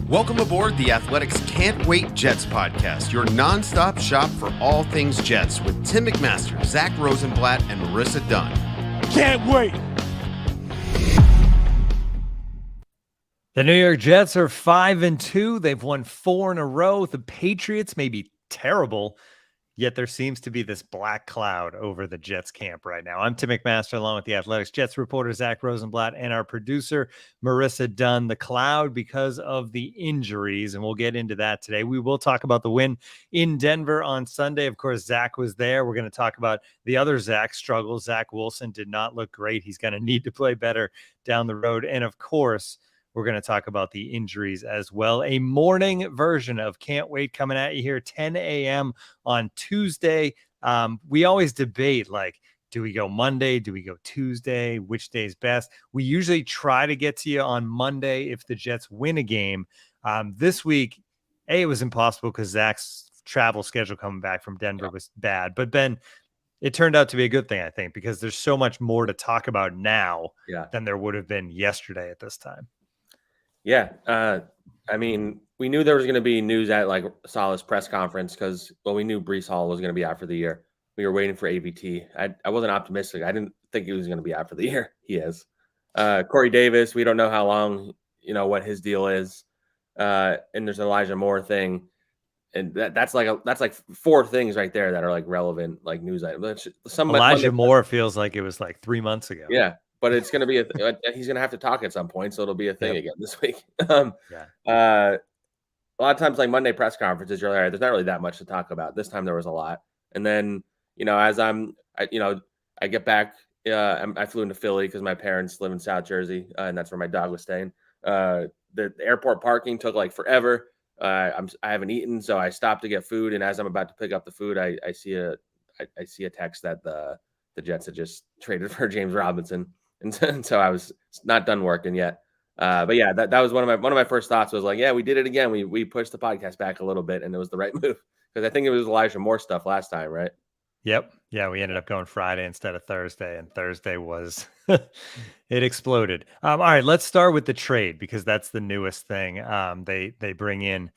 Welcome aboard the Athletics Can't Wait Jets podcast, your nonstop shop for all things Jets with Tim McMaster, Zack Rosenblatt, and Marissa Dunn. Can't wait. The New York Jets are 5-2. They've won 4 in a row. The Patriots may be terrible, yet there seems to be this black cloud over the Jets camp right now. I'm Tim McMaster, along with the Athletics Jets reporter Zack Rosenblatt and our producer Marissa Dunn. The cloud because of the injuries, and we'll get into that today. We will talk about the win in Denver on Sunday. Of course, Zack was there. We're going to talk about the other Zack struggles. Zach Wilson did not look great. He's going to need to play better down the road. And of course, we're going to talk about the injuries as well. A morning version of Can't Wait coming at you here, 10 a.m. on Tuesday. We always debate, like, do we go Monday? Do we go Tuesday? Which day is best? We usually try to get to you on Monday if the Jets win a game. This week, it was impossible because Zach's travel schedule coming back from Denver was bad. But Ben, it turned out to be a good thing, I think, because there's so much more to talk about now than there would have been yesterday at this time. Yeah. I mean, we knew there was going to be news at like Saleh's press conference because, well, we knew Breece Hall was going to be out for the year. We were waiting for AVT. I wasn't optimistic. I didn't think he was going to be out for the year. He is. Corey Davis, we don't know how long, what his deal is. And there's an Elijah Moore thing. And that's like 4 things right there that are like relevant, like news items. Elijah Moore feels like it was like 3 months ago. Yeah. But it's going to be he's going to have to talk at some point, so it'll be a thing again this week. A lot of times, like Monday press conferences, you're like, all right, there's not really that much to talk about. This time there was a lot, and then as I get back, I flew into Philly because my parents live in South Jersey, and that's where my dog was staying. The airport parking took like forever. I haven't eaten, so I stopped to get food, and as I'm about to pick up the food, I see a text that the Jets had just traded for James Robinson. And so I was not done working yet. But yeah, that was one of my first thoughts was like, yeah, we did it again. We pushed the podcast back a little bit, and it was the right move because I think it was Elijah Moore stuff last time, right? Yep. Yeah, we ended up going Friday instead of Thursday, and Thursday was it exploded. All right, let's start with the trade because that's the newest thing. They bring in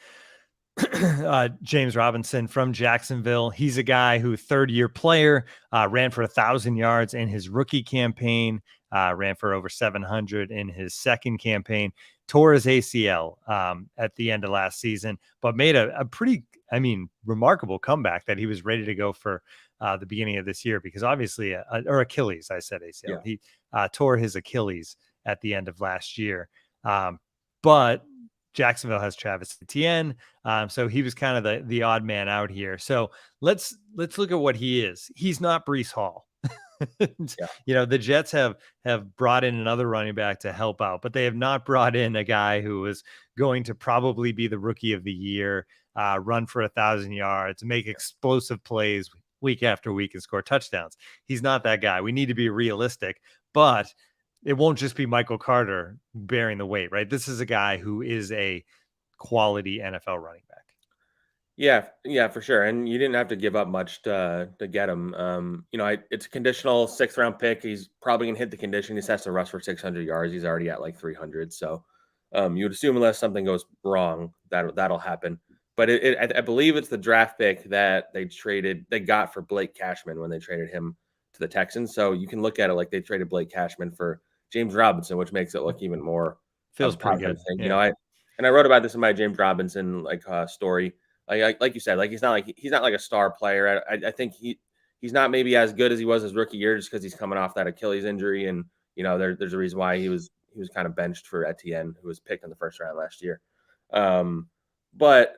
James Robinson from Jacksonville. He's a guy who, third-year player, ran for 1,000 yards in his rookie campaign, ran for over 700 in his second campaign, tore his ACL at the end of last season, but made a pretty, remarkable comeback that he was ready to go for the beginning of this year because obviously, or Achilles, I said ACL. Yeah. He tore his Achilles at the end of last year. But Jacksonville has Travis Etienne, so he was kind of the odd man out here. So let's look at what he is. He's not Breece Hall. The Jets have brought in another running back to help out, but they have not brought in a guy who is going to probably be the rookie of the year, run for 1,000 yards, make explosive plays week after week and score touchdowns. He's not that guy. We need to be realistic, but it won't just be Michael Carter bearing the weight, right? This is a guy who is a quality NFL running back. Yeah, for sure. And you didn't have to give up much to get him. It's a conditional 6th round pick. He's probably going to hit the condition. He has to rush for 600 yards. He's already at like 300. So you would assume unless something goes wrong, that'll happen. But I believe it's the draft pick that they got for Blake Cashman when they traded him to the Texans. So you can look at it like they traded Blake Cashman for James Robinson, which makes it look even more feels pretty good. Thing. I wrote about this in my James Robinson story. Like you said, like he's not like a star player. I think he's not maybe as good as he was his rookie year just because he's coming off that Achilles injury, and there's a reason why he was kind of benched for Etienne, who was picked in the first round last year. But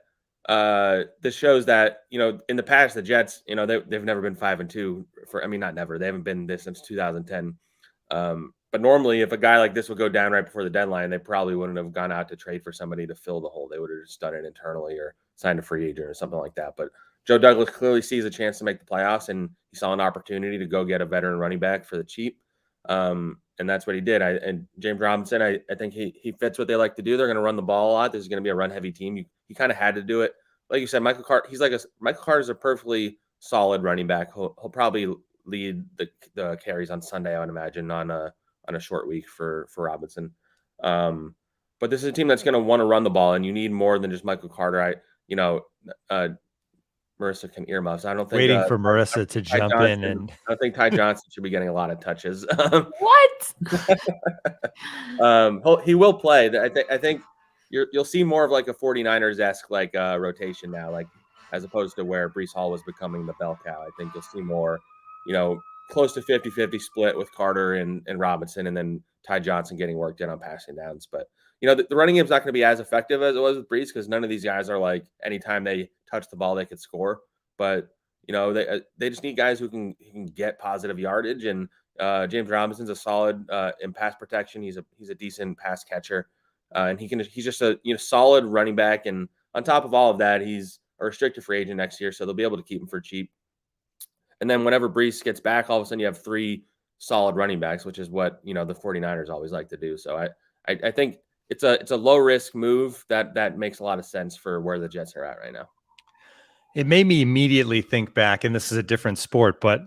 this shows that in the past the Jets they've never been 5-2 not never, they haven't been this since 2010. But normally, if a guy like this would go down right before the deadline, they probably wouldn't have gone out to trade for somebody to fill the hole. They would have just done it internally or signed a free agent or something like that. But Joe Douglas clearly sees a chance to make the playoffs, and he saw an opportunity to go get a veteran running back for the cheap. And that's what he did. And James Robinson, I think he fits what they like to do. They're going to run the ball a lot. This is going to be a run-heavy team. He kind of had to do it. Like you said, Michael Carter's a perfectly solid running back. He'll probably lead the carries on Sunday, I would imagine, on a short week for Robinson. But this is a team that's going to want to run the ball, and you need more than just Michael Carter. Marissa can earmuffs. I don't think waiting for Marissa to jump in, and I don't think Ty Johnson should be getting a lot of touches. What? He will play. I think you'll see more of like a 49ers-esque like rotation now, like as opposed to where Breece Hall was becoming the bell cow. I think you'll see more, close to 50-50 split with Carter and Robinson, and then Ty Johnson getting worked in on passing downs. But the running game's not going to be as effective as it was with Breece because none of these guys are like anytime they touch the ball they could score. But they just need guys who can get positive yardage, and James Robinson's a solid in pass protection. He's a decent pass catcher, and he's just a solid running back. And on top of all of that, he's a restricted free agent next year, so they'll be able to keep him for cheap. And then whenever Breece gets back, all of a sudden you have 3 solid running backs, which is what the 49ers always like to do. So I think it's a low risk move that makes a lot of sense for where the Jets are at right now. It made me immediately think back, and this is a different sport, but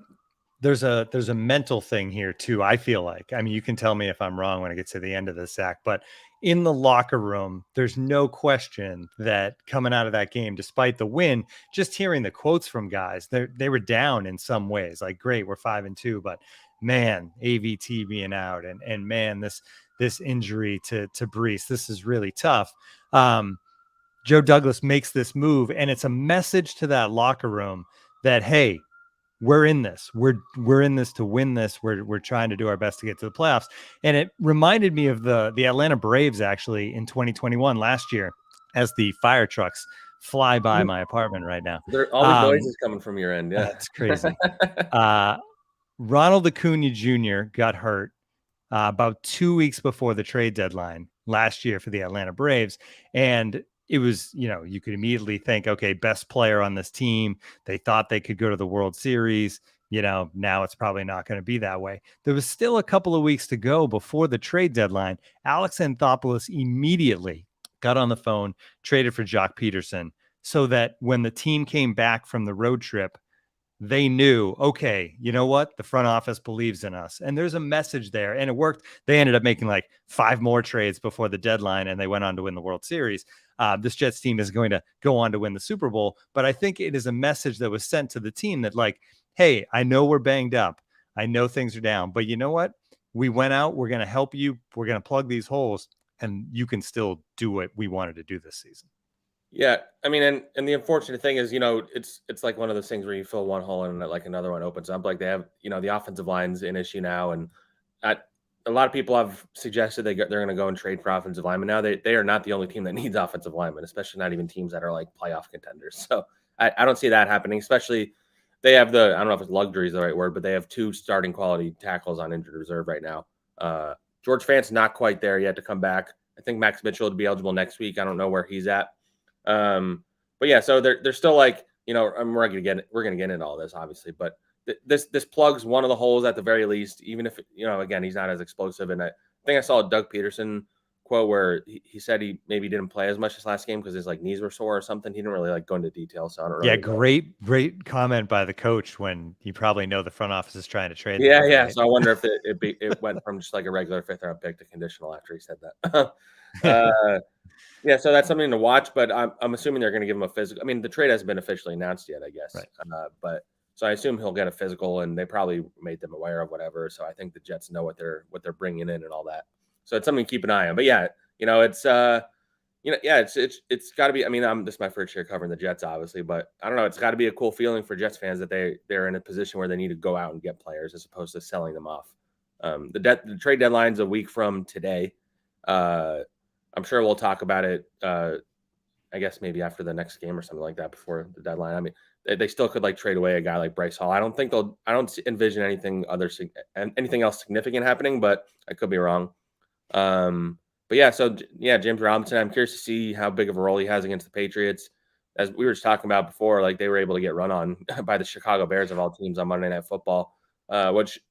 there's a mental thing here too. I feel like, I mean, you can tell me if I'm wrong when I get to the end of this, Zach, but in the locker room, there's no question that coming out of that game, despite the win, just hearing the quotes from guys, they were down in some ways. Like, great, we're 5-2, but man, AVT being out, and man, this injury to Breece, this is really tough. Joe Douglas makes this move, and it's a message to that locker room that, hey, we're in this. We're in this to win this. We're trying to do our best to get to the playoffs. And it reminded me of the Atlanta Braves actually in 2021 last year, as the fire trucks fly by my apartment right now. All the noises coming from your end. Yeah, that's crazy. Ronald Acuna Jr. got hurt about 2 weeks before the trade deadline last year for the Atlanta Braves, and it was, you could immediately think, okay, best player on this team. They thought they could go to the World Series. Now it's probably not going to be that way. There was still a couple of weeks to go before the trade deadline. Alex Anthopoulos immediately got on the phone, traded for Jock Peterson, so that when the team came back from the road trip, they knew, okay, you know what? The front office believes in us. And there's a message there. And it worked. They ended up making like 5 more trades before the deadline, and they went on to win the World Series. This Jets team is going to go on to win the Super Bowl. But I think it is a message that was sent to the team that, like, hey, I know we're banged up. I know things are down. But you know what? We went out. We're going to help you. We're going to plug these holes, and you can still do what we wanted to do this season. Yeah, I mean, and the unfortunate thing is, it's like one of those things where you fill one hole and like another one opens up. Like they have, the offensive line's an issue now, and a lot of people have suggested they're going to go and trade for offensive linemen. Now they are not the only team that needs offensive linemen, especially not even teams that are like playoff contenders. So I don't see that happening. Especially they have I don't know if it's luxury is the right word, but they have 2 starting quality tackles on injured reserve right now. George Fant's not quite there yet to come back. I think Max Mitchell would be eligible next week. I don't know where he's at. But yeah, so they're still like, we're gonna get into all this obviously, but this plugs one of the holes at the very least, even if again he's not as explosive. And I think I saw a Doug Peterson quote where he said he maybe didn't play as much this last game because his like knees were sore or something. He didn't really like go into detail, so I don't know. Yeah, great comment by the coach when you probably know the front office is trying to trade. Yeah, them, right? So I wonder if it went from just like a regular 5th round pick to conditional after he said that. Yeah, so that's something to watch, but I'm assuming they're going to give him a physical. I mean, the trade hasn't been officially announced yet, I guess. Right. But so I assume he'll get a physical, and they probably made them aware of whatever. So I think the Jets know what they're bringing in and all that. So it's something to keep an eye on. But yeah, it's it's got to be. I mean, this is my first year covering the Jets, obviously, but I don't know. It's got to be a cool feeling for Jets fans that they're in a position where they need to go out and get players as opposed to selling them off. The trade deadline's a week from today. I'm sure we'll talk about it, I guess maybe after the next game or something like that before the deadline. I mean, they still could like trade away a guy like Breece Hall. I don't envision anything else significant happening, but I could be wrong. But yeah, so yeah, James Robinson, I'm curious to see how big of a role he has against the Patriots. As we were just talking about before, like they were able to get run on by the Chicago Bears of all teams on Monday Night Football, which,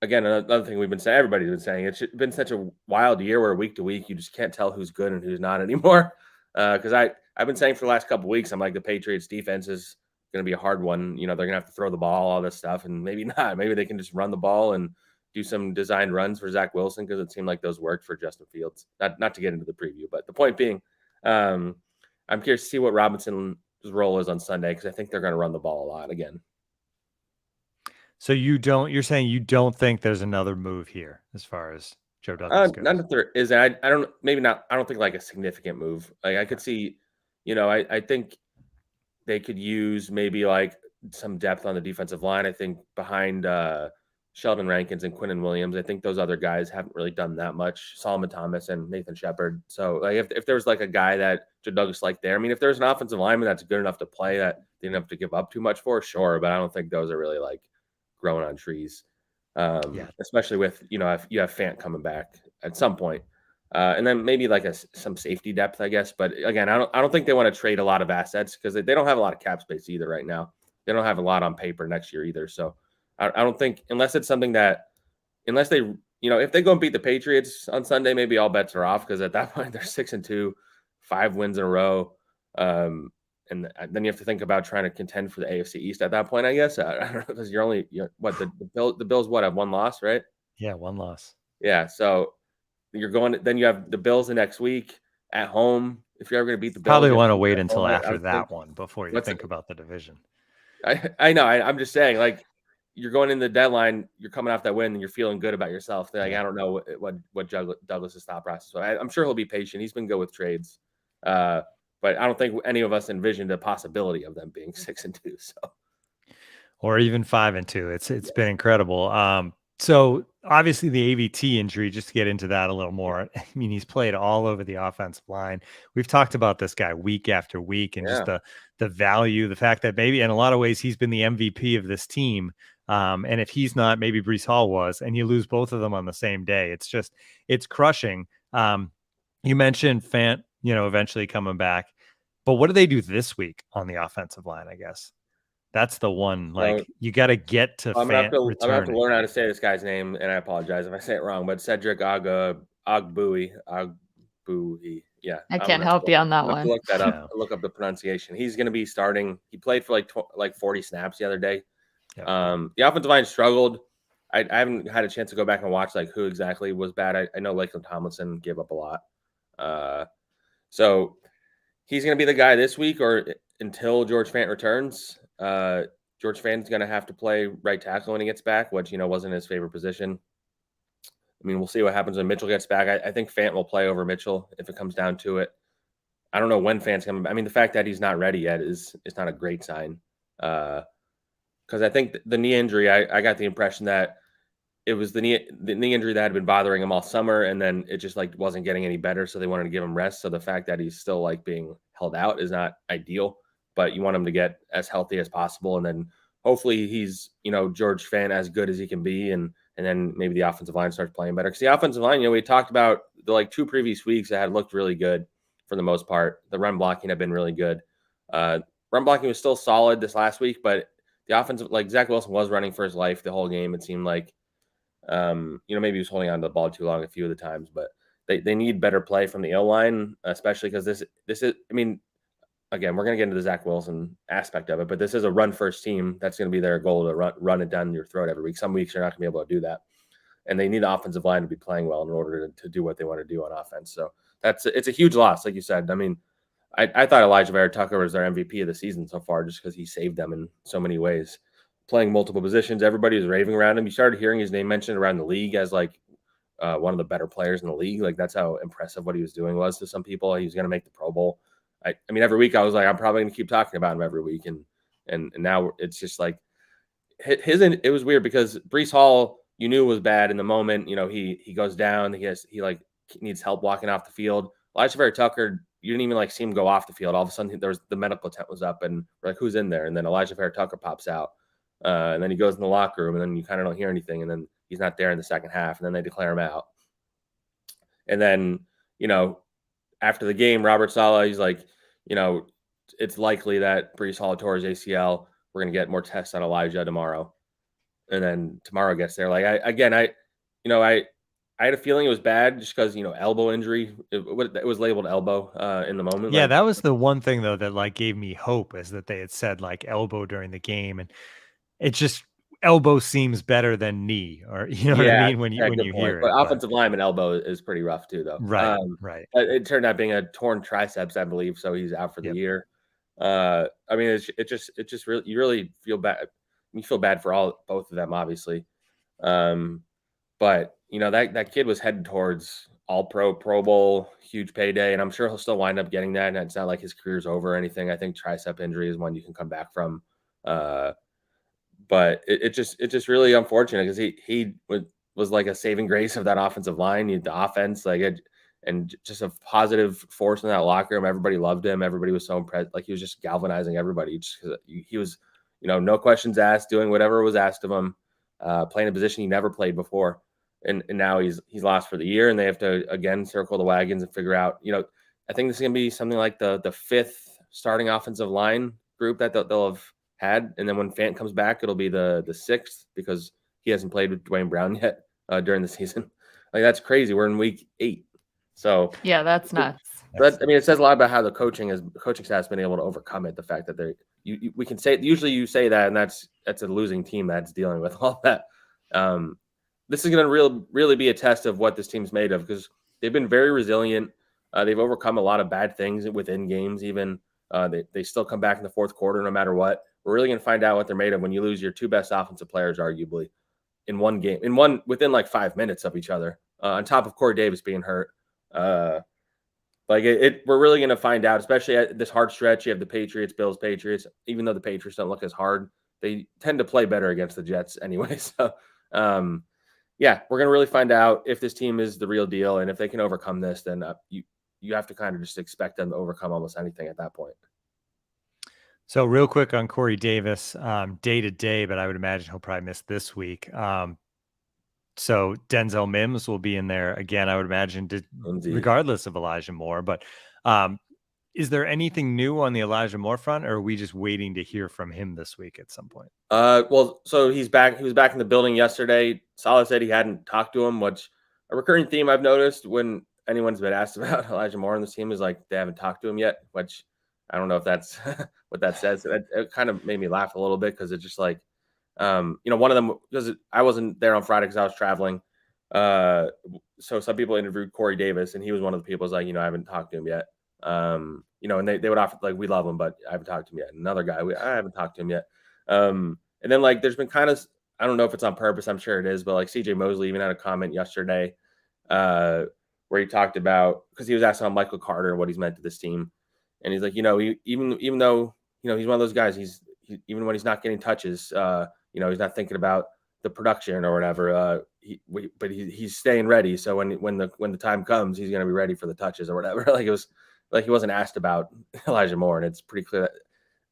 again, another thing we've been saying, everybody's been saying, it's been such a wild year where week to week, you just can't tell who's good and who's not anymore. Because I've been saying for the last couple of weeks, I'm like, the Patriots defense is going to be a hard one. They're going to have to throw the ball, all this stuff, and maybe not. Maybe they can just run the ball and do some designed runs for Zach Wilson because it seemed like those worked for Justin Fields. Not to get into the preview, but the point being, I'm curious to see what Robinson's role is on Sunday because I think they're going to run the ball a lot again. So you're saying you don't think there's another move here as far as Joe Douglas goes? Not that there is. I don't, maybe not. I don't think like a significant move. Like I could see, I think they could use maybe like some depth on the defensive line. I think behind Sheldon Rankins and Quinnen Williams, I think those other guys haven't really done that much. Solomon Thomas and Nathan Shepard. So like if there was like a guy that Joe Douglas liked there, I mean, if there's an offensive lineman that's good enough to play that they didn't have to give up too much for, sure. But I don't think those are really like growing on trees. Especially with, if you have Fant coming back at some point. And then maybe like some safety depth, I guess. But again, I don't think they want to trade a lot of assets because they don't have a lot of cap space either right now. They don't have a lot on paper next year either. So I don't think, unless they, if they go and beat the Patriots on Sunday, maybe all bets are off because at that point they're 6-2, 5 wins in a row. And then you have to think about trying to contend for the AFC East at that point, I guess. I don't know, because the Bills have one loss, right? Yeah, one loss. Yeah, so then you have the Bills the next week at home. If you're ever going to beat the Bills, probably want to wait until after that one before you think about the division. I know. I'm just saying, like, you're going in the deadline, you're coming off that win, and you're feeling good about yourself. Like, I don't know what Douglas's thought process was. I'm sure he'll be patient. He's been good with trades. But I don't think any of us envisioned a possibility of them being 6-2. So, or even 5-2. It's been incredible. So obviously the AVT injury, just to get into that a little more. I mean, he's played all over the offensive line. We've talked about this guy week after week, and just the value, the fact that maybe in a lot of ways he's been the MVP of this team. And if he's not, maybe Breece Hall was, and you lose both of them on the same day. It's crushing. You mentioned Fant, eventually coming back. But what do they do this week on the offensive line, I guess? That's the one. Like, you got to get to I'm going to have to learn how to say this guy's name, and I apologize if I say it wrong, but Cedric Ogbuehi. Yeah. I can't help you on that one. Look that up. Look up the pronunciation. He's going to be starting. He played for like 40 snaps the other day. Yep. The offensive line struggled. I haven't had a chance to go back and watch like who exactly was bad. I know Lakeland Tomlinson gave up a lot. So he's going to be the guy this week or until George Fant returns. George Fant's going to have to play right tackle when he gets back, which, wasn't his favorite position. I mean, we'll see what happens when Mitchell gets back. I think Fant will play over Mitchell if it comes down to it. I don't know when Fant's coming back. I mean, the fact that he's not ready yet is not a great sign. Because I think the knee injury, I got the impression that it was the knee injury that had been bothering him all summer, and then it just like wasn't getting any better, so they wanted to give him rest. So the fact that he's still like being held out is not ideal, but you want him to get as healthy as possible, and then hopefully he's George Fant as good as he can be, and then maybe the offensive line starts playing better. Because the offensive line, we talked about the like 2 previous weeks that had looked really good for the most part. The run blocking had been really good. Run blocking was still solid this last week, but the offensive, like Zach Wilson was running for his life the whole game. It seemed like, maybe he was holding on to the ball too long a few of the times, but they need better play from the O-line, especially because this is, I mean, again, we're going to get into the Zach Wilson aspect of it, but this is a run-first team. That's going to be their goal, to run it down your throat every week. Some weeks you're not going to be able to do that, and they need the offensive line to be playing well in order to do what they want to do on offense. So it's a huge loss, like you said. I mean, I thought Alijah Vera-Tucker was their MVP of the season so far just because he saved them in so many ways. Playing multiple positions, everybody was raving around him. You started hearing his name mentioned around the league as like one of the better players in the league. Like that's how impressive what he was doing was to some people. He was going to make the Pro Bowl. I mean, every week I was like, I'm probably going to keep talking about him every week, and now it's just like it was weird because Breece Hall, you knew was bad in the moment. He goes down. He needs help walking off the field. Alijah Vera-Tucker, you didn't even like see him go off the field. All of a sudden, there was the medical tent was up, and we're like, who's in there? And then Alijah Vera-Tucker pops out. And then he goes in the locker room, and then you kind of don't hear anything. And then he's not there in the second half, and then they declare him out. And then, after the game, Robert Saleh, he's like, it's likely that Breece Hall tore his ACL. We're going to get more tests on Elijah tomorrow. And then tomorrow gets there. Like, I had a feeling it was bad just because, elbow injury. It was labeled elbow in the moment. Yeah, that was the one thing, though, that like gave me hope is that they had said like elbow during the game. And it just, elbow seems better than knee, or you know what I mean when you good point. hear But it. offensive lineman elbow is pretty rough too, though. Right. But it turned out being a torn triceps, I believe, so he's out for the year. I mean, it just really, you really feel bad. You feel bad for both of them, obviously. But that kid was headed towards All-Pro, Pro Bowl, huge payday, and I'm sure he'll still wind up getting that. And it's not like his career's over or anything. I think tricep injury is one you can come back from. But it just really unfortunate because he was like a saving grace of that offensive line, the offense, and just a positive force in that locker room. Everybody loved him. Everybody was so impressed. Like he was just galvanizing everybody. Just because he was, no questions asked, doing whatever was asked of him, playing a position he never played before. And now he's lost for the year, and they have to again circle the wagons and figure out. I think this is gonna be something like the fifth starting offensive line group that they'll have had, and then when Fant comes back, it'll be the sixth because he hasn't played with Dwayne Brown yet during the season. Like that's crazy. We're in week 8, so yeah, that's nuts. But I mean, it says a lot about how the coaching staff has been able to overcome it. The fact that we can say usually you say that, and that's a losing team that's dealing with all that. This is going to really be a test of what this team's made of because they've been very resilient. They've overcome a lot of bad things within games. Even they still come back in the fourth quarter no matter what. We're really going to find out what they're made of when you lose your two best offensive players, arguably, in one game, within like 5 minutes of each other, on top of Corey Davis being hurt. We're really going to find out, especially at this hard stretch. You have the Patriots, Bills, Patriots. Even though the Patriots don't look as hard, they tend to play better against the Jets anyway. So, we're going to really find out if this team is the real deal, and if they can overcome this, then you have to kind of just expect them to overcome almost anything at that point. So real quick on Corey Davis, day to day, but I would imagine he'll probably miss this week. So Denzel Mims will be in there again, I would imagine, regardless of Elijah Moore. But is there anything new on the Elijah Moore front, or are we just waiting to hear from him this week at some point? So he's back. He was back in the building yesterday. Saleh said he hadn't talked to him, which a recurring theme I've noticed when anyone's been asked about Elijah Moore on this team is like they haven't talked to him yet, which I don't know if that's what that says. It kind of made me laugh a little bit because it's just like, one of them, because I wasn't there on Friday because I was traveling. So some people interviewed Corey Davis, and he was one of the people who's like, I haven't talked to him yet. And they would offer like, we love him, but I haven't talked to him yet. Another guy, I haven't talked to him yet. And then like, there's been kind of, I don't know if it's on purpose. I'm sure it is, but like CJ Mosley even had a comment yesterday where he talked about, because he was asking on Michael Carter and what he's meant to this team. And he's like, even though, he's one of those guys, even when he's not getting touches, he's not thinking about the production or whatever. But he's staying ready. So when the time comes, he's going to be ready for the touches or whatever. Like it was like he wasn't asked about Elijah Moore, and it's pretty clear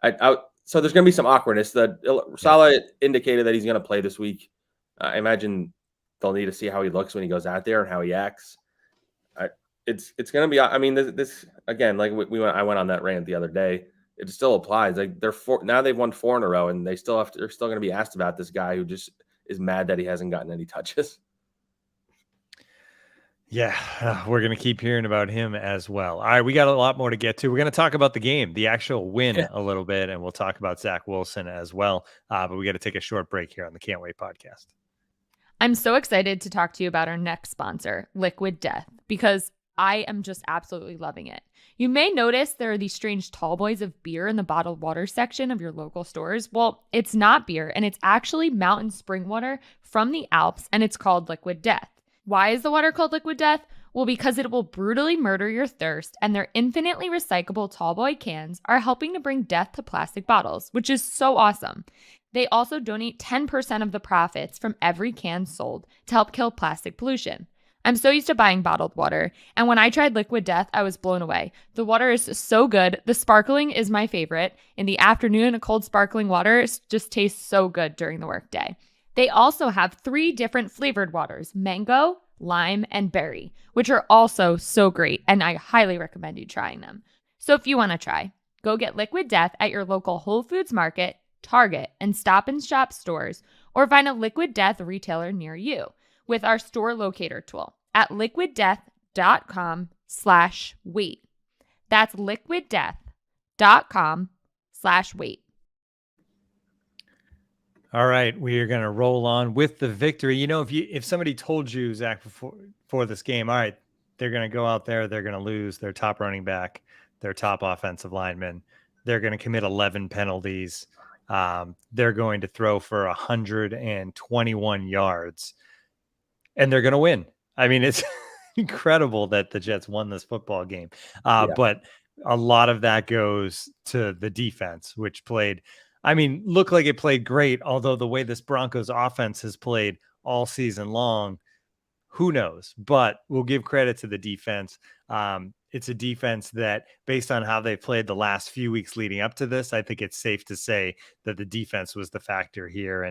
that so there's going to be some awkwardness. That Saleh indicated that he's going to play this week. I imagine they'll need to see how he looks when he goes out there and how he acts. It's going to be. I mean, this again, like I went on that rant the other day. It still applies. Like now they've won 4 in a row, and they're still going to be asked about this guy who just is mad that he hasn't gotten any touches. Yeah, we're going to keep hearing about him as well. All right, we got a lot more to get to. We're going to talk about the game, the actual win a little bit, and we'll talk about Zach Wilson as well. But we got to take a short break here on the Can't Wait podcast. I'm so excited to talk to you about our next sponsor, Liquid Death, because I am just absolutely loving it. You may notice there are these strange tall boys of beer in the bottled water section of your local stores. Well, it's not beer, and it's actually mountain spring water from the Alps, and it's called Liquid Death. Why is the water called Liquid Death? Well, because it will brutally murder your thirst, and their infinitely recyclable tall boy cans are helping to bring death to plastic bottles, which is so awesome. They also donate 10% of the profits from every can sold to help kill plastic pollution. I'm so used to buying bottled water, and when I tried Liquid Death, I was blown away. The water is so good. The sparkling is my favorite. In the afternoon, a cold sparkling water just tastes so good during the workday. They also have 3 different flavored waters, mango, lime, and berry, which are also so great, and I highly recommend you trying them. So if you want to try, go get Liquid Death at your local Whole Foods Market, Target, and Stop & Shop stores, or find a Liquid Death retailer near you with our store locator tool at liquiddeath.com/wait. That's liquiddeath.com/wait. All right, we are going to roll on with the victory. You know, if somebody told you, Zach, before this game, all right, they're going to go out there, they're going to lose their top running back, their top offensive lineman, they're going to commit 11 penalties, they're going to throw for 121 yards, and they're going to win. I mean, it's incredible that the Jets won this football game, but a lot of that goes to the defense, which looked like it played great, although the way this Broncos offense has played all season long, who knows? But we'll give credit to the defense. It's a defense that, based on how they played the last few weeks leading up to this, I think it's safe to say that the defense was the factor here,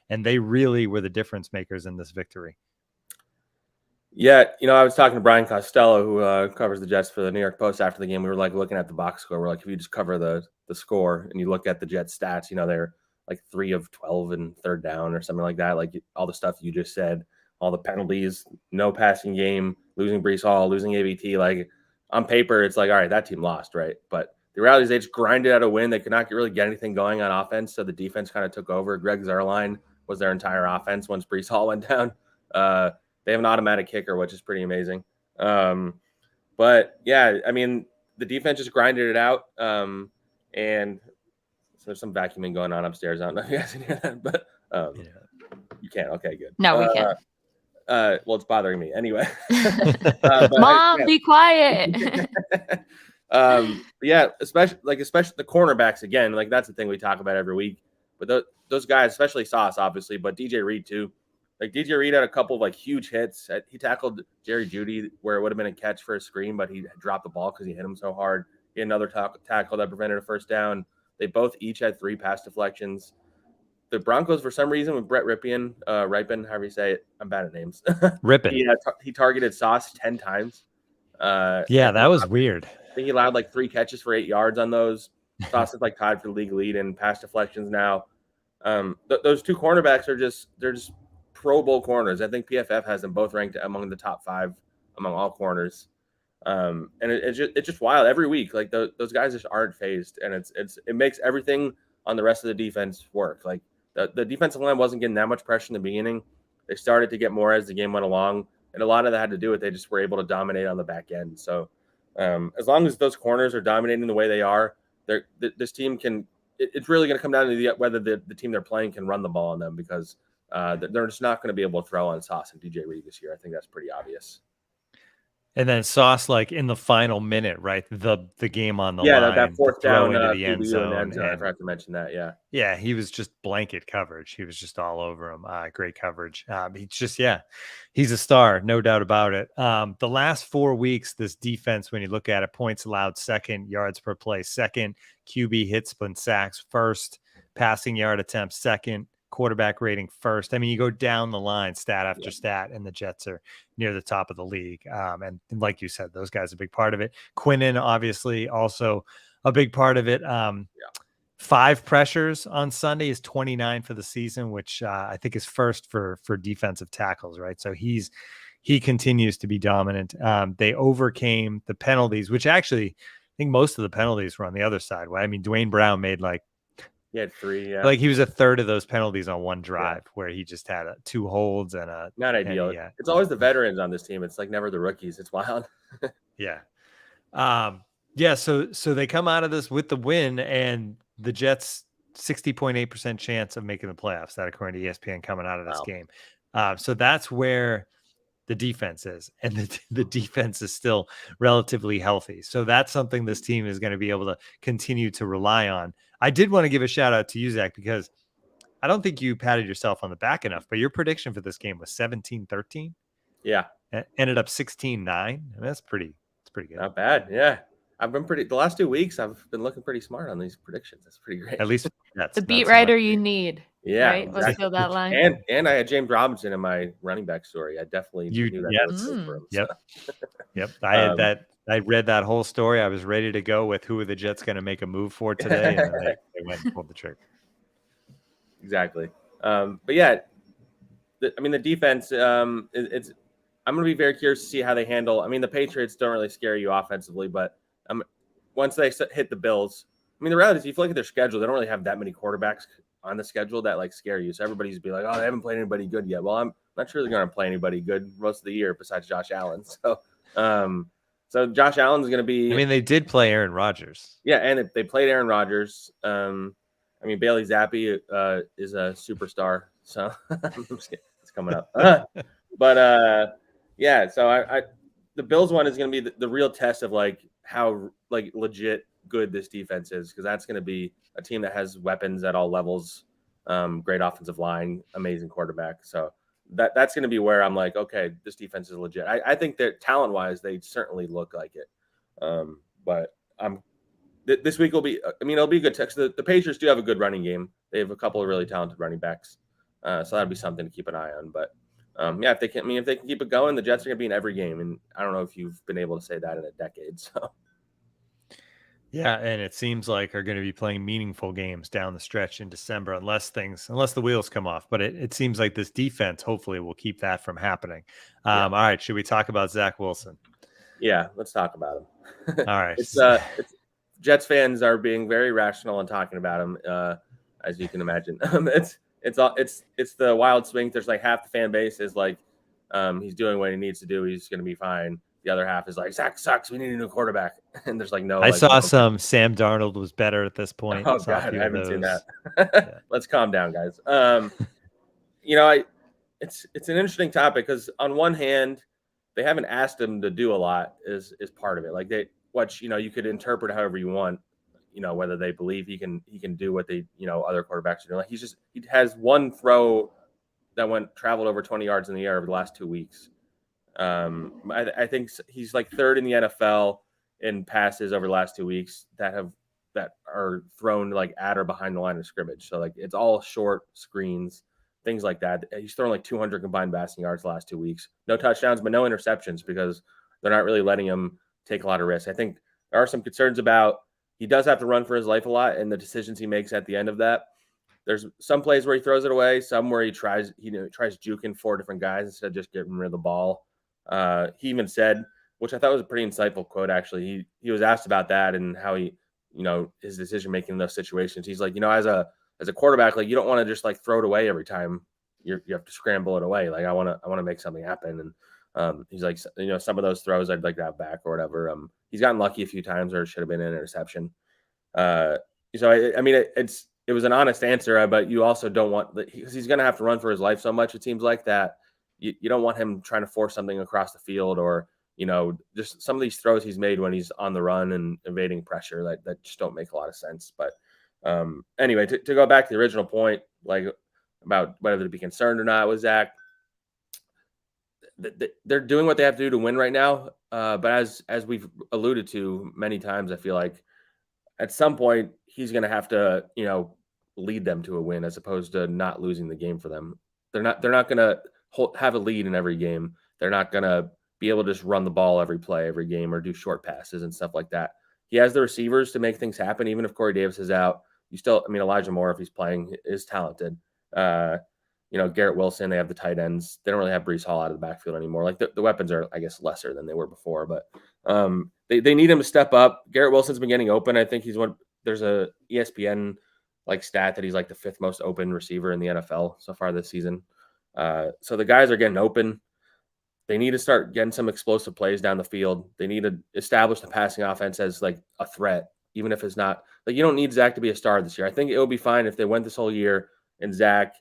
and they really were the difference makers in this victory. Yeah, I was talking to Brian Costello, who covers the Jets for the New York Post after the game. We were looking at the box score. We're like, if you just cover the score and you look at the Jets stats, they're like 3 of 12 in third down or something like that. Like all the stuff you just said, all the penalties, no passing game, losing Breece Hall, losing AVT. Like on paper, it's like, all right, that team lost, right? But the reality is they just grinded out a win. They could not really get anything going on offense, so the defense kind of took over. Greg Zuerlein was their entire offense once Breece Hall went down. They have an automatic kicker, which is pretty amazing. But yeah, I mean, the defense just grinded it out. And so there's some vacuuming going on upstairs. I don't know if you guys can hear that, but you can't. Okay, good. No, we can't. Well, it's bothering me anyway. Mom, be quiet. Yeah, especially the cornerbacks again. Like that's the thing we talk about every week. But those guys, especially Sauce, obviously, but DJ Reed too. Like DJ Reed had a couple of huge hits. He tackled Jerry Jeudy where it would have been a catch for a screen, but he dropped the ball because he hit him so hard. He had another tackle that prevented a first down. They both each had 3 pass deflections. The Broncos, for some reason, with Brett Ripien, however you say it, I'm bad at names. Ripien. He targeted Sauce 10 times. That was weird. I think he allowed 3 catches for 8 yards on those. Sauce is tied for the league lead in pass deflections now. Those 2 cornerbacks they're just Pro Bowl corners. I think PFF has them both ranked among the top 5 among all corners. And it's just wild every week. Those guys just aren't phased, and it makes everything on the rest of the defense work. The defensive line wasn't getting that much pressure in the beginning. They started to get more as the game went along, and a lot of that had to do with they just were able to dominate on the back end. So as long as those corners are dominating the way they are, this team can. It's really going to come down to whether the team they're playing can run the ball on them, because they're just not going to be able to throw on Sauce and DJ Reed this year. I think that's pretty obvious. And then Sauce, in the final minute, right? The game on the line. Yeah, that fourth down into the end zone. I forgot to mention that. Yeah. Yeah, he was just blanket coverage. He was just all over him. Great coverage. He's a star, no doubt about it. The last 4 weeks, this defense, when you look at it, points allowed second, yards per play second, QB hits and sacks first, passing yard attempts second, quarterback rating first. I mean, you go down the line, stat after stat, and the Jets are near the top of the league. And like you said, those guys are a big part of it. Quinnen, obviously, also a big part of it. 5 pressures on Sunday is 29 for the season, which I think is first for defensive tackles, right? So he continues to be dominant. They overcame the penalties, which actually I think most of the penalties were on the other side. I mean, Dwayne Brown made he had 3. Yeah. He was a third of those penalties on one drive where he just had 2 holds and a not ideal. It's always the veterans on this team. It's never the rookies. It's wild. Yeah. So they come out of this with the win, and the Jets 60.8% chance of making the playoffs. That according to ESPN coming out of this game. So that's where the defense is, and the defense is still relatively healthy. So that's something this team is going to be able to continue to rely on. I did want to give a shout out to you, Zach, because I don't think you patted yourself on the back enough, but your prediction for this game was 17-13. Yeah. Ended up 16-9. I mean, that's pretty good. Not bad. Yeah. I've been the last 2 weeks, I've been looking pretty smart on these predictions. That's pretty great. At least that's the beat writer you need. Yeah. Right? Exactly. Let's feel that line. And I had James Robinson in my running back story. I definitely knew that. For him, Yep. I had that. I read that whole story. I was ready to go with who are the Jets going to make a move for today, and they went and pulled the trigger. Exactly. But yeah, the defense. I'm going to be very curious to see how they handle. I mean, the Patriots don't really scare you offensively, but once they hit the Bills, I mean, the reality is, if you look at their schedule, they don't really have that many quarterbacks on the schedule that like scare you. So everybody's be like, oh, they haven't played anybody good yet. Well, I'm not sure they're going to play anybody good most of the year besides Josh Allen. So Josh Allen's going to be. I mean, they did play Aaron Rodgers. Yeah, and they played Aaron Rodgers. I mean, Bailey Zappi is a superstar, so it's coming up. Yeah, so the Bills one is going to be the real test of like how like legit good this defense is, because that's going to be a team that has weapons at all levels, great offensive line, amazing quarterback. So that's going to be where I'm like, okay, this defense is legit. I think that talent wise, they certainly look like it. But this week will be, I mean, it'll be a good text. The Patriots do have a good running game. They have a couple of really talented running backs. So that'll be something to keep an eye on. But yeah, if they can keep it going, the Jets are going to be in every game. And I don't know if you've been able to say that in a decade. So. Yeah, and it seems like are going to be playing meaningful games down the stretch in December, unless the wheels come off. But it seems like this defense hopefully will keep that from happening. All right, should we talk about Zach Wilson? Yeah, let's talk about him. All right, it's Jets fans are being very rational and talking about him, as you can imagine. It's the wild swing. There's like half the fan base is like, he's doing what he needs to do. He's going to be fine. The other half is like, Zach sucks. We need a new quarterback. And there's like no. I saw some Sam Darnold was better at this point. Oh God, I haven't seen that. Yeah. Let's calm down, guys. It's an interesting topic because on one hand, they haven't asked him to do a lot is part of it. Like you could interpret however you want. Whether they believe he can do what they other quarterbacks are doing. Like he has one throw that traveled over 20 yards in the air over the last 2 weeks. I think he's like third in the NFL in passes over the last 2 weeks that are thrown like at or behind the line of scrimmage. So like it's all short screens, things like that. He's thrown like 200 combined passing yards the last 2 weeks. No touchdowns, but no interceptions because they're not really letting him take a lot of risks. I think there are some concerns about he does have to run for his life a lot and the decisions he makes at the end of that. There's some plays where he throws it away, some where he tries juking 4 different guys instead of just getting rid of the ball. He even said, which I thought was a pretty insightful quote, actually. He was asked about that and how he, his decision making in those situations. He's like, as a quarterback, like you don't want to just like throw it away every time. You have to scramble it away. Like I want to make something happen. And he's like, some of those throws I'd like to have back or whatever. He's gotten lucky a few times, or it should have been an interception. So I mean, it was an honest answer, but you also don't want, because he's going to have to run for his life so much. It seems like that. You don't want him trying to force something across the field or, just some of these throws he's made when he's on the run and evading pressure that just don't make a lot of sense. But anyway, to go back to the original point, like about whether to be concerned or not with Zach, they're doing what they have to do to win right now. But as we've alluded to many times, I feel like at some point he's going to have to, lead them to a win as opposed to not losing the game for them. They're not going to have a lead in every game. They're not going to be able to just run the ball every play, every game, or do short passes and stuff like that. He has the receivers to make things happen. Even if Corey Davis is out, Elijah Moore, if he's playing, is talented. Garrett Wilson, they have the tight ends. They don't really have Breece Hall out of the backfield anymore. Like the weapons are, I guess, lesser than they were before, but they need him to step up. Garrett Wilson's been getting open. I think there's a ESPN like stat that he's like the 5th most open receiver in the NFL so far this season. So the guys are getting open. They need to start getting some explosive plays down the field. They need to establish the passing offense as like a threat, even if it's not like you don't need Zach to be a star this year. I think it would be fine if they went this whole year and Zach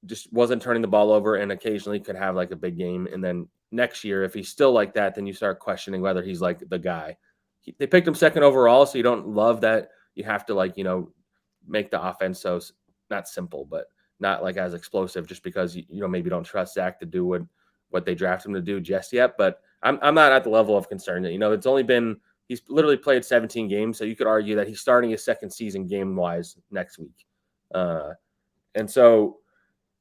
just wasn't turning the ball over and occasionally could have like a big game. And then next year, if he's still like that, then you start questioning whether he's like the guy. They picked him 2nd overall, so you don't love that you have to make the offense so not simple, but not like as explosive just because maybe don't trust Zach to do what they drafted him to do just yet. But I'm not at the level of concern that, it's only been, he's literally played 17 games. So you could argue that he's starting his 2nd season game wise next week. And so,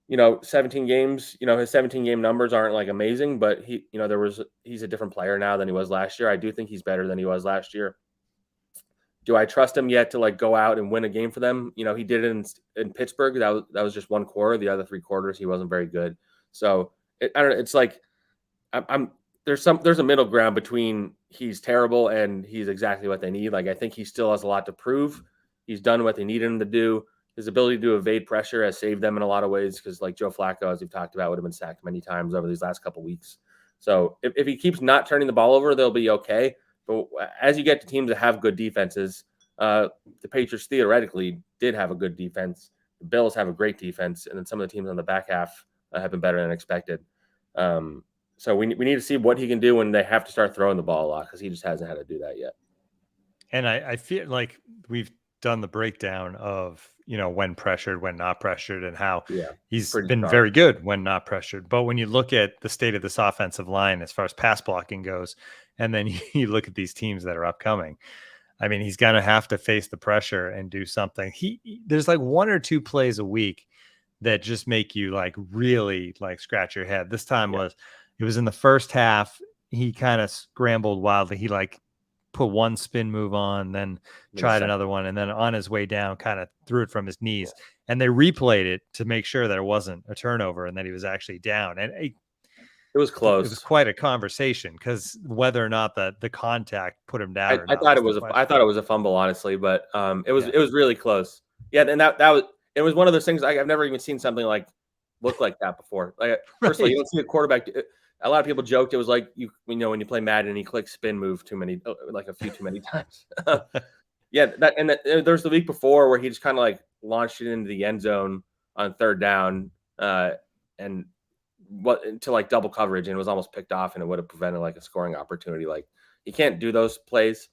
17 games, his 17 game numbers aren't like amazing, but he's a different player now than he was last year. I do think he's better than he was last year. Do I trust him yet to like go out and win a game for them? He did it in Pittsburgh. That was just 1 quarter. The other 3 quarters, he wasn't very good. So I don't know. It's like there's a middle ground between he's terrible and he's exactly what they need. Like I think he still has a lot to prove. He's done what they needed him to do. His ability to evade pressure has saved them in a lot of ways because, like Joe Flacco, as we've talked about, would have been sacked many times over these last couple of weeks. So if he keeps not turning the ball over, they'll be okay. But as you get to teams that have good defenses, the Patriots theoretically did have a good defense. The Bills have a great defense, and then some of the teams on the back half have been better than expected. So we need to see what he can do when they have to start throwing the ball a lot because he just hasn't had to do that yet. And I feel like we've done the breakdown of, when pressured, when not pressured, and how he's been very good when not pressured. But when you look at the state of this offensive line as far as pass blocking goes, and then you look at these teams that are upcoming, I mean, he's going to have to face the pressure and do something. There's like 1 or 2 plays a week that just make you like really like scratch your head. This time it was in the first half. He kind of scrambled wildly. He like put one spin move on, then tried another one, and then on his way down kind of threw it from his knees. And they replayed it to make sure that it wasn't a turnover and that he was actually down. And it was close. It was quite a conversation because whether or not the contact put him down. I thought it was a fumble, honestly, but it was really close. Yeah, and it was one of those things. I've never even seen something like look like that before. Like, first of all, you don't see a quarterback. A lot of people joked it was like when you play Madden and you click spin move a few too many times. There's the week before where he just kind of like launched it into the end zone on 3rd down and to like double coverage, and it was almost picked off, and it would have prevented like a scoring opportunity. Like, you can't do those plays.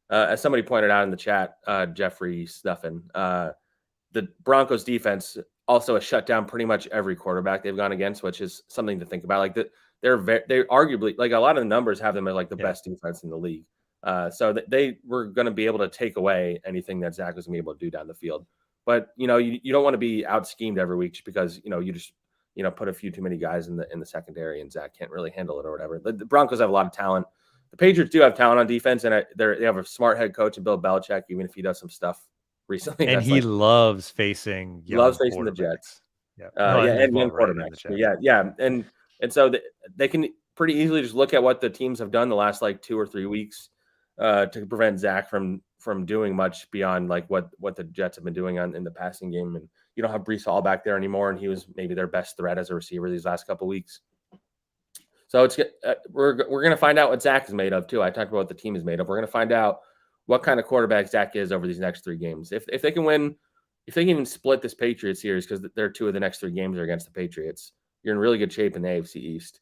As somebody pointed out in the chat, Jeffrey Snuffin, the Broncos defense also has shut down pretty much every quarterback they've gone against, which is something to think about. Like they're arguably, like, a lot of the numbers have them as like the best defense in the league. So they were going to be able to take away anything that Zach was going to be able to do down the field. But you don't want to be out schemed every week just because you just put a few too many guys in the secondary and Zach can't really handle it or whatever. The Broncos have a lot of talent. The Patriots do have talent on defense, and they have a smart head coach in Bill Belichick, even if he does some stuff recently. And he loves facing the Jets. And young quarterbacks. And so they can pretty easily just look at what the teams have done the last like 2 or 3 weeks to prevent Zach from doing much beyond like what the Jets have been doing in the passing game. And you don't have Breece Hall back there anymore, and he was maybe their best threat as a receiver these last couple of weeks. So we're going to find out what Zach is made of too. I talked about what the team is made of. We're going to find out what kind of quarterback Zach is over these next 3 games. If they can win, if they can even split this Patriots series, because their 2 of the next 3 games are against the Patriots, you're in really good shape in the AFC East.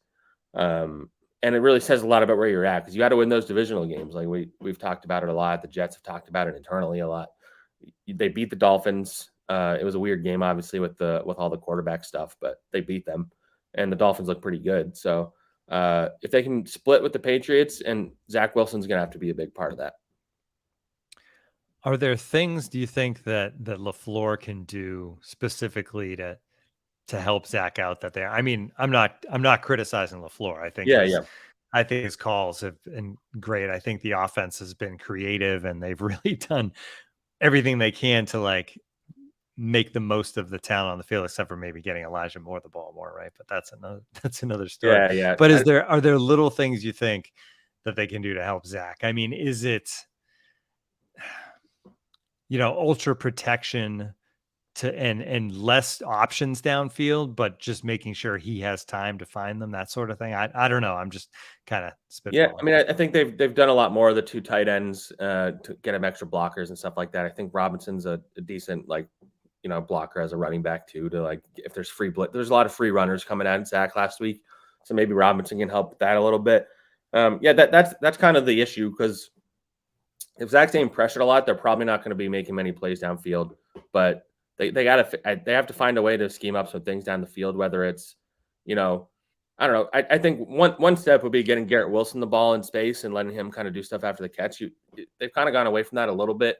And it really says a lot about where you're at, because you got to win those divisional games. Like we've talked about it a lot. The Jets have talked about it internally a lot. They beat the Dolphins. It was a weird game, obviously, with all the quarterback stuff, but they beat them, and the Dolphins look pretty good. So if they can split with the Patriots, and Zach Wilson's going to have to be a big part of that. Are there things, do you think, that LaFleur can do specifically to help Zach out I mean, I'm not criticizing LaFleur. I think I think his calls have been great. I think the offense has been creative, and they've really done everything they can to like make the most of the talent on the field, except for maybe getting Elijah Moore the ball more, right? But that's another story. Yeah. But are there little things you think that they can do to help Zach? I mean, is it ultra protection and less options downfield, but just making sure he has time to find them, that sort of thing? I don't know. I'm just kind of spitballing. Yeah, I mean, I think they've done a lot more of the 2 tight ends to get him extra blockers and stuff like that. I think Robinson's a decent blocker as a running back too. To like, if there's there's a lot of free runners coming at Zach last week, so maybe Robinson can help with that a little bit. That's kind of the issue, because if Zach's getting pressured a lot, they're probably not going to be making many plays downfield. But they have to find a way to scheme up some things down the field, whether it's, I don't know. I think one step would be getting Garrett Wilson the ball in space and letting him kind of do stuff after the catch. They've kind of gone away from that a little bit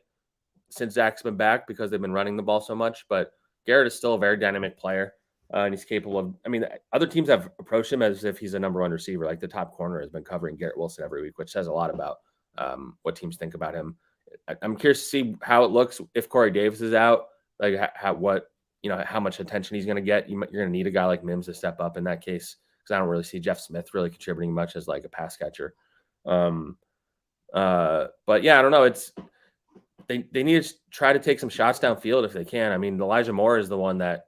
since Zach's been back, because they've been running the ball so much. But Garrett is still a very dynamic player, and he's capable of. I mean, other teams have approached him as if he's a number 1 receiver. Like the top corner has been covering Garrett Wilson every week, which says a lot about what teams think about him. I'm curious to see how it looks if Corey Davis is out. Like how much attention he's going to get. You're going to need a guy like Mims to step up in that case, because I don't really see Jeff Smith really contributing much as like a pass catcher. But yeah, I don't know. they need to try to take some shots downfield if they can. I mean, Elijah Moore is the one that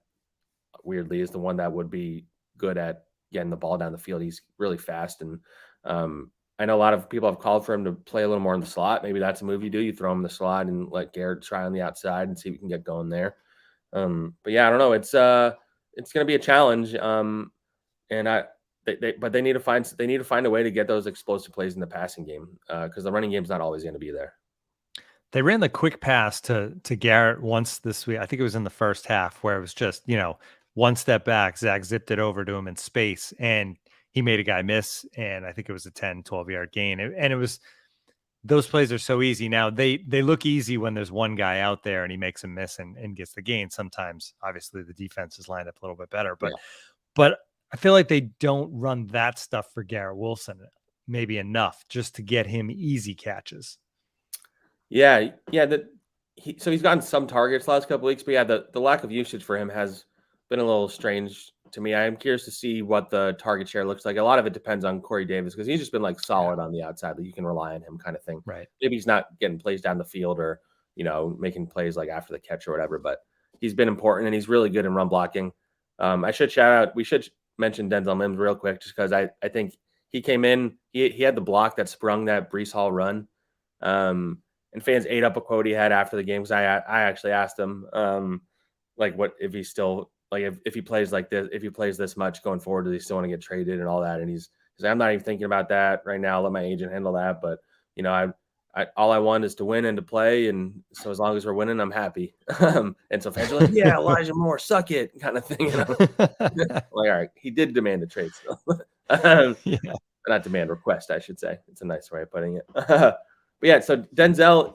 weirdly is the one that would be good at getting the ball down the field. He's really fast, and I know a lot of people have called for him to play a little more in the slot. Maybe that's a move you do. You throw him in the slot and let Garrett try on the outside and see if we can get going there. But yeah, I don't know. It's going to be a challenge. And they need to find a way to get those explosive plays in the passing game because the running game's not always going to be there. They ran the quick pass to Garrett once this week. I think it was in the first half where it was just, one step back, Zach zipped it over to him in space and he made a guy miss. And I think it was a 10, 12-yard gain. And it was, those plays are so easy. Now they look easy when there's one guy out there and he makes a miss and gets the gain. Sometimes obviously the defense is lined up a little bit better, but I feel like they don't run that stuff for Garrett Wilson maybe enough just to get him easy catches. Yeah. So he's gotten some targets the last couple of weeks, but yeah, the lack of usage for him has been a little strange to me. I am curious to see what the target share looks like. A lot of it depends on Corey Davis because he's just been like solid on the outside that you can rely on him kind of thing. Right. Maybe he's not getting plays down the field or, making plays like after the catch or whatever, but he's been important and he's really good in run blocking. We should mention Denzel Mims real quick just because I think he came in, he had the block that sprung that Breece Hall run. And fans ate up a quote he had after the game because I actually asked him what if he's still if he plays like this, if he plays this much going forward, does he still want to get traded and all that? And he's like, I'm not even thinking about that right now. I'll let my agent handle that. But all I want is to win and to play, and so as long as we're winning, I'm happy. And so fans are like, yeah, Elijah Moore, suck it, kind of thing. All right, he did demand a trade still. Not demand, request, I should say. It's a nice way of putting it. But yeah, so Denzel,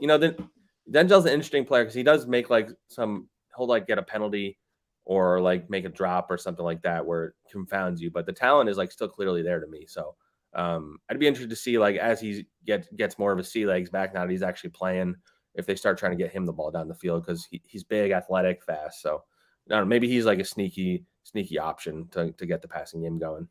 Denzel's an interesting player because he does make he'll get a penalty or make a drop or something like that where it confounds you. But the talent is still clearly there to me. So I'd be interested to see as he gets more of his sea legs back now that he's actually playing, if they start trying to get him the ball down the field because he's big, athletic, fast. So I don't know, maybe he's a sneaky option to get the passing game going.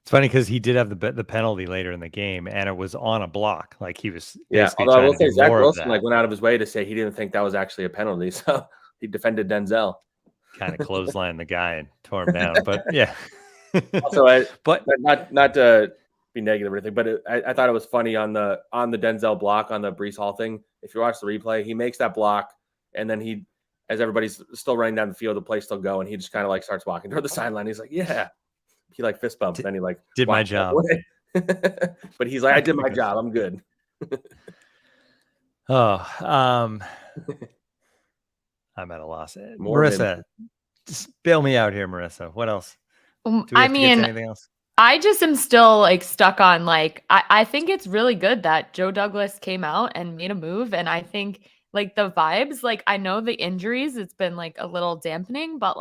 It's funny because he did have the penalty later in the game, and it was on a block. He was Although I will say Zach Wilson went out of his way to say he didn't think that was actually a penalty, so he defended Denzel. Kind of clotheslined the guy and tore him down, but yeah. Also, not to be negative or anything, but I thought it was funny on the Denzel block on the Breece Hall thing. If you watch the replay, he makes that block, and then as everybody's still running down the field, the play's still going. He just kind of starts walking toward the sideline. He's like, yeah. He fist bumps, and then he did my job. But he's like, I did my job. I'm good. I'm at a loss. Marissa, just bail me out here, Marissa. What else? Anything else? I just am still stuck on I think it's really good that Joe Douglas came out and made a move, and I think the vibes, I know the injuries, it's been a little dampening, but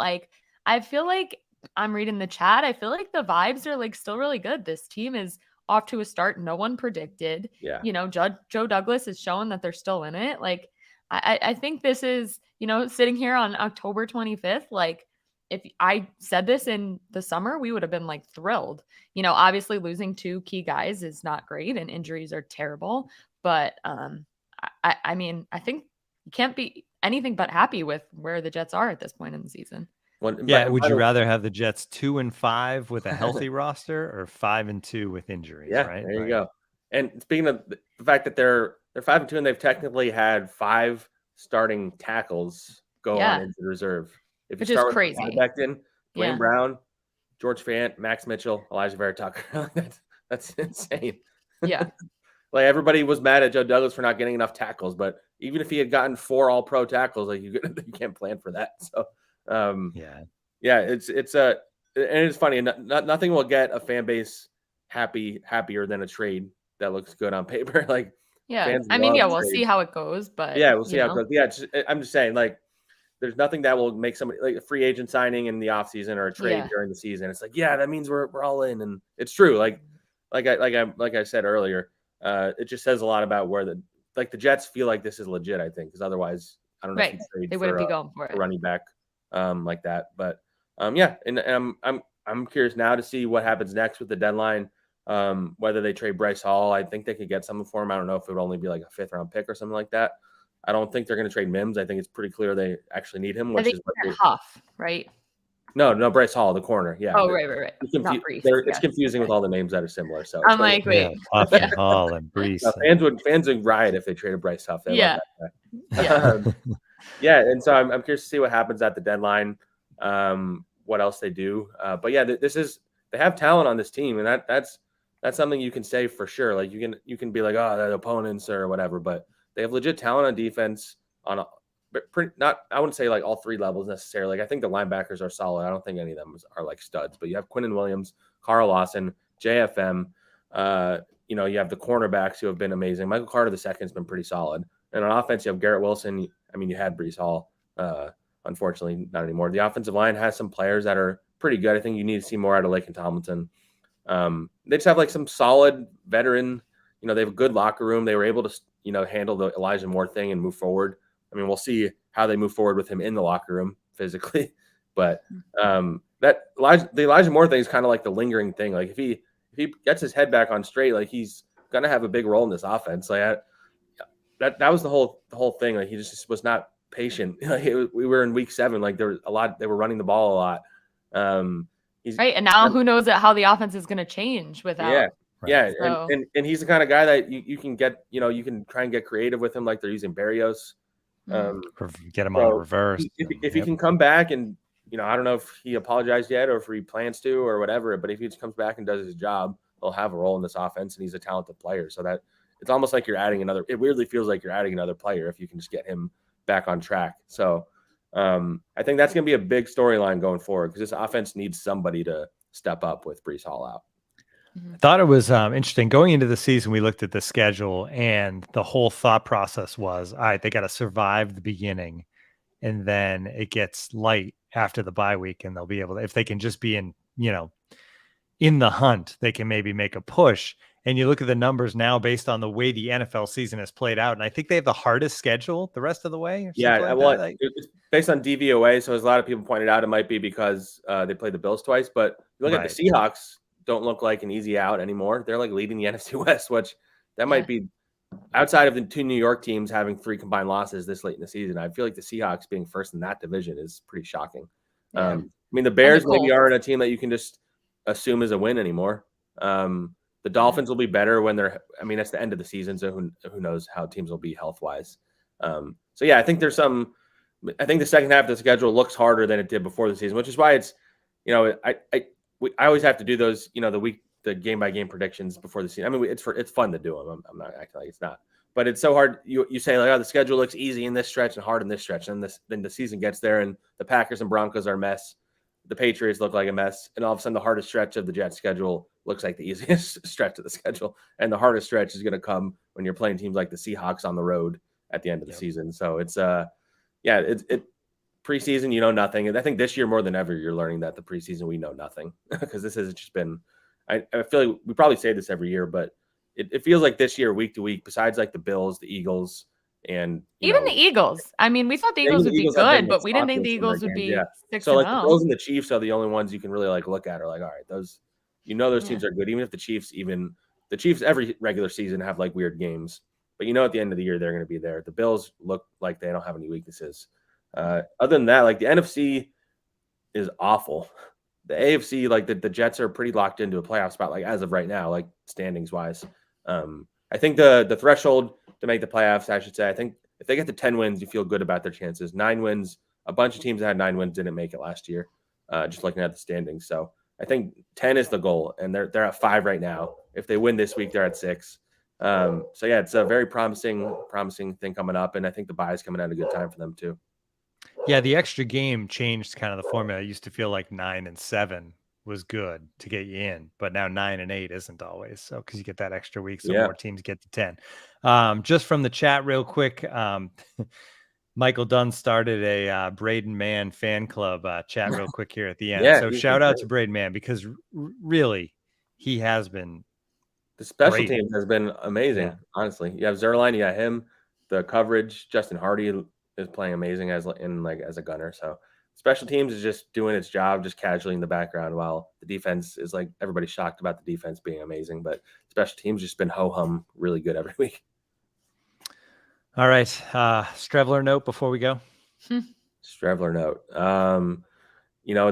I feel like I'm reading the chat. I feel like the vibes are still really good. This team is off to a start no one predicted. Yeah. Joe Douglas is showing that they're still in it. I think this is, sitting here on October 25th, if I said this in the summer, we would have been thrilled. Obviously losing two key guys is not great and injuries are terrible, but I mean, I think you can't be anything but happy with where the Jets are at this point in the season. Would you rather have the Jets 2-5 with a healthy roster or 5-2 with injuries? Yeah, right. There you go. And speaking of the fact that they're 5-2 and they've technically had 5 starting tackles go on into reserve. Which is crazy. Dwayne Brown, George Fant, Max Mitchell, Alijah Vera-Tucker. That's insane. Yeah. Everybody was mad at Joe Douglas for not getting enough tackles, but even if he had gotten 4 All-Pro tackles, you can't plan for that. So. It's funny. Nothing will get a fan base happier than a trade that looks good on paper. We'll see how it goes, but we'll see how it goes. Yeah, I'm just saying, there's nothing that will make somebody a free agent signing in the offseason or a trade during the season. It's that means we're all in, and it's true. Like I said earlier, it just says a lot about where the Jets feel like this is legit. I think because otherwise, I don't know if they wouldn't be going for it. Running back. Like that, but and I'm curious now to see what happens next with the deadline. Whether they trade Breece Hall, I think they could get something for him. I don't know if it would only be a 5th round pick or something like that. I don't think they're going to trade Mims. I think it's pretty clear they actually need him, I which think is what they're Huff, right? no, Breece Hall, the corner. Yeah. Oh, right. Not Breece. It's confusing with all the names that are similar. So I'm like, wait. Huff and Hall and Breece. No, fans would riot if they traded Bryce Huff. They love that guy. Yeah. And so I'm curious to see what happens at the deadline. What else they do. But yeah, they have talent on this team, and that's something you can say for sure. Like you can be like, oh, the opponents or whatever, but they have legit talent on defense I wouldn't say like all three levels necessarily. Like I think the linebackers are solid. I don't think any of them are like studs, but you have Quinnen Williams, Carl Lawson, JFM. You have the cornerbacks who have been amazing. Michael Carter II has been pretty solid. And on offense, you have Garrett Wilson. I mean, you had Breece Hall. Unfortunately, not anymore. The offensive line has some players that are pretty good. I think you need to see more out of Laken Tomlinson. They just have like some solid veteran. They have a good locker room. They were able to, handle the Elijah Moore thing and move forward. I mean, we'll see how they move forward with him in the locker room physically. But the Elijah Moore thing is kind of like the lingering thing. Like if he gets his head back on straight, like he's gonna have a big role in this offense. Like that was the whole thing. Like he just was not patient. We were in week 7. Like there was a lot. They were running the ball a lot. Right, and now who knows how the offense is going to change without. Yeah. Right. Yeah, So. and he's the kind of guy that you can get. You can try and get creative with him, like they're using Berrios. Get him on reverse. If he can come back and I don't know if he apologized yet or if he plans to or whatever, but if he just comes back and does his job, he'll have a role in this offense, and he's a talented player. So that it's almost like you're adding another. It weirdly feels like you're adding another player if you can just get him back on track. So I think that's going to be a big storyline going forward because this offense needs somebody to step up with Breece Hall out. I thought it was interesting going into the season. We looked at the schedule, and the whole thought process was, all right, they got to survive the beginning, and then it gets light after the bye week, and they'll be able to, if they can just be in the hunt, they can maybe make a push. And you look at the numbers now based on the way the NFL season has played out, and I think they have the hardest schedule the rest of the way. It's based on DVOA, so as a lot of people pointed out, it might be because they played the Bills twice. But you look at the Seahawks, don't look like an easy out anymore. They're like leading the NFC West, which that might be outside of the 2 New York teams having 3 combined losses this late in the season. I feel like the Seahawks being first in that division is pretty shocking. Yeah. I mean, the Bears maybe aren't a team that you can just assume is a win anymore. The Dolphins will be better when it's the end of the season, so who knows how teams will be health-wise. I think I think the second half of the schedule looks harder than it did before the season, which is why it's, I always have to do those, the game-by-game predictions before the season. I mean, it's fun to do them. I'm not acting like it's not. But it's so hard. You say, like, oh, the schedule looks easy in this stretch and hard in this stretch. And then the season gets there, and the Packers and Broncos are a mess. The Patriots look like a mess. And all of a sudden, the hardest stretch of the Jets schedule looks like the easiest stretch of the schedule. And the hardest stretch is going to come when you're playing teams like the Seahawks on the road at the end of the season. So it's preseason, you know nothing. And I think this year more than ever, you're learning that the preseason, we know nothing because this has just been, I feel like we probably say this every year, but it feels like this year, week to week, besides like the Bills, the Eagles, and even the Eagles. I mean, we thought the Eagles would be good, but we didn't think the Eagles would be 6-0. So like the Bills and the Chiefs are the only ones you can really like look at. Are like, all right, those teams are good. Even if the Chiefs, every regular season have like weird games, but at the end of the year they're going to be there. The Bills look like they don't have any weaknesses. Other than that, like the NFC is awful. The AFC, like the Jets are pretty locked into a playoff spot, like as of right now, like standings wise. I think the threshold to make the playoffs, I should say, I think if they get to 10 wins, you feel good about their chances. 9 wins, a bunch of teams that had 9 wins didn't make it last year, just looking at the standings. So I think 10 is the goal, and they're at 5 right now. If they win this week, they're at 6. It's a very promising thing coming up, and I think the bye is coming at a good time for them too. Yeah, the extra game changed kind of the formula. It used to feel like 9 and 7 was good to get you in, but now 9 and 8 isn't always. So because you get that extra week, so more teams get to 10. Just from the chat, real quick, Michael Dunn started a Braden Mann fan club chat real quick here at the end. So shout out to Braden Mann because really he has been. The special teams has been amazing, honestly. You have Zerline, you got him, the coverage. Justin Hardy is playing amazing as a gunner. So special teams is just doing its job, just casually in the background, while the defense is like everybody's shocked about the defense being amazing. But special teams just been ho hum really good every week. All right. Strevler note before we go. Strevler note.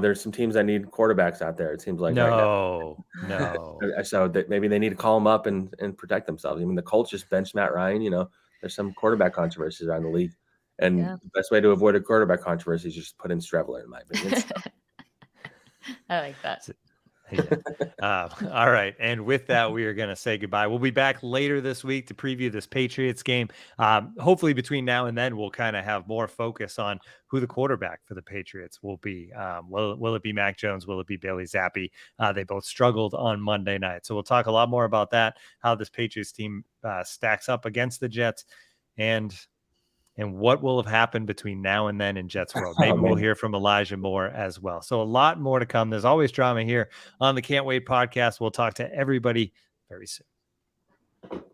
There's some teams that need quarterbacks out there. It seems like right now. No. So that maybe they need to call them up and protect themselves. I mean, the Colts just benched Matt Ryan. There's some quarterback controversies around the league. And the best way to avoid a quarterback controversy is just put in Strevler, in my opinion. I like that. Yeah. All right. And with that, we are going to say goodbye. We'll be back later this week to preview this Patriots game. Hopefully between now and then, we'll kind of have more focus on who the quarterback for the Patriots will be. Will it be Mac Jones? Will it be Bailey Zappi? They both struggled on Monday night. So we'll talk a lot more about that, how this Patriots team stacks up against the Jets, and what will have happened between now and then in Jets world. Maybe we'll hear from Elijah more as well. So a lot more to come. There's always drama here on the Can't Wait podcast. We'll talk to everybody very soon.